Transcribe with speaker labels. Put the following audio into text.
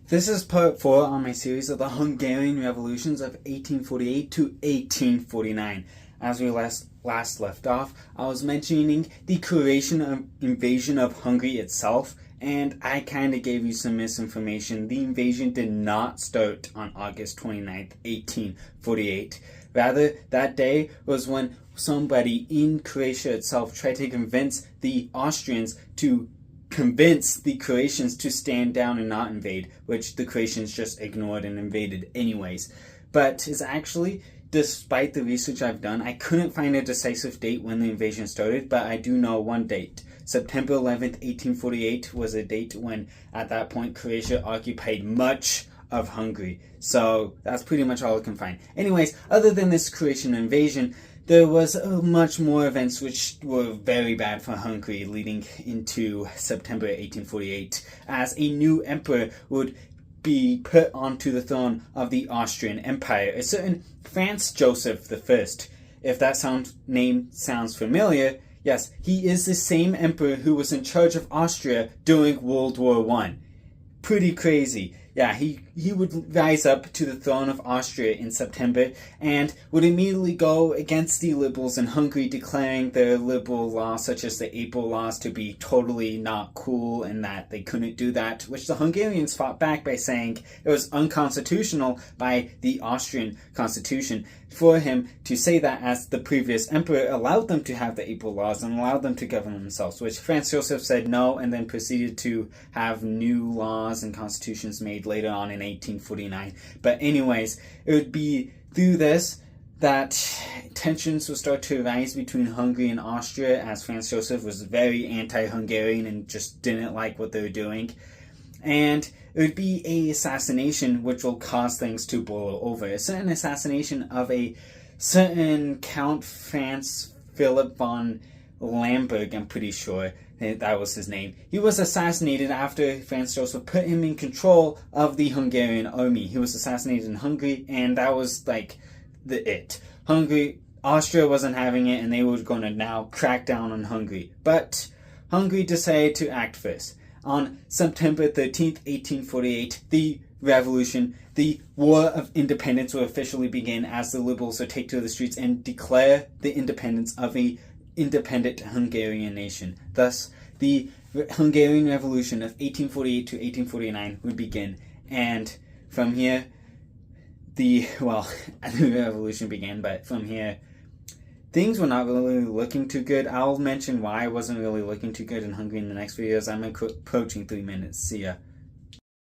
Speaker 1: This is part 4 on my series of the Hungarian revolutions of 1848 to 1849. As we last left off, I was mentioning the Croatian invasion of Hungary itself, and I kind of gave you some misinformation. The invasion did not start on August 29th, 1848. Rather, that day was when somebody in Croatia itself tried to convince the Austrians to convince the Croatians to stand down and not invade, which the Croatians just ignored and invaded anyways. But it's actually, despite the research I've done, I couldn't find a decisive date when the invasion started, but I do know one date. September 11th, 1848 was a date when, at that point, Croatia occupied much of Hungary. So that's pretty much all I can find. Anyways, other than this Croatian invasion, there was much more events which were very bad for Hungary leading into September 1848, as a new emperor would be put onto the throne of the Austrian Empire, a certain Franz Joseph I. If that name sounds familiar, yes, he is the same emperor who was in charge of Austria during World War I. Pretty crazy. Yeah, he would rise up to the throne of Austria in September and would immediately go against the liberals in Hungary, declaring their liberal laws, such as the April laws, to be totally not cool and that they couldn't do that, which the Hungarians fought back by saying it was unconstitutional by the Austrian constitution for him to say that, as the previous emperor allowed them to have the April laws and allowed them to govern themselves, which Franz Joseph said no, and then proceeded to have new laws and constitutions made later on in 1849. But anyways, it would be through this that tensions would start to rise between Hungary and Austria, as Franz Joseph was very anti-Hungarian and just didn't like what they were doing. And it would be an assassination which will cause things to boil over. A certain assassination of a certain Count Franz Philip von Lamberg, I'm pretty sure that was his name. He was assassinated after Franz Joseph put him in control of the Hungarian army. He was assassinated in Hungary, and that was like Austria wasn't having it, and they were going to now crack down on Hungary. But Hungary decided to act first. On September 13th, 1848, the revolution, the War of Independence, will officially begin, as the liberals will take to the streets and declare the independence of a independent Hungarian nation. Thus, the Hungarian Revolution of 1848 to 1849 would begin, and from here, the revolution began, but from here, things were not really looking too good. I'll mention why I wasn't really looking too good in Hungary in the next videos. I'm approaching 3 minutes. See ya.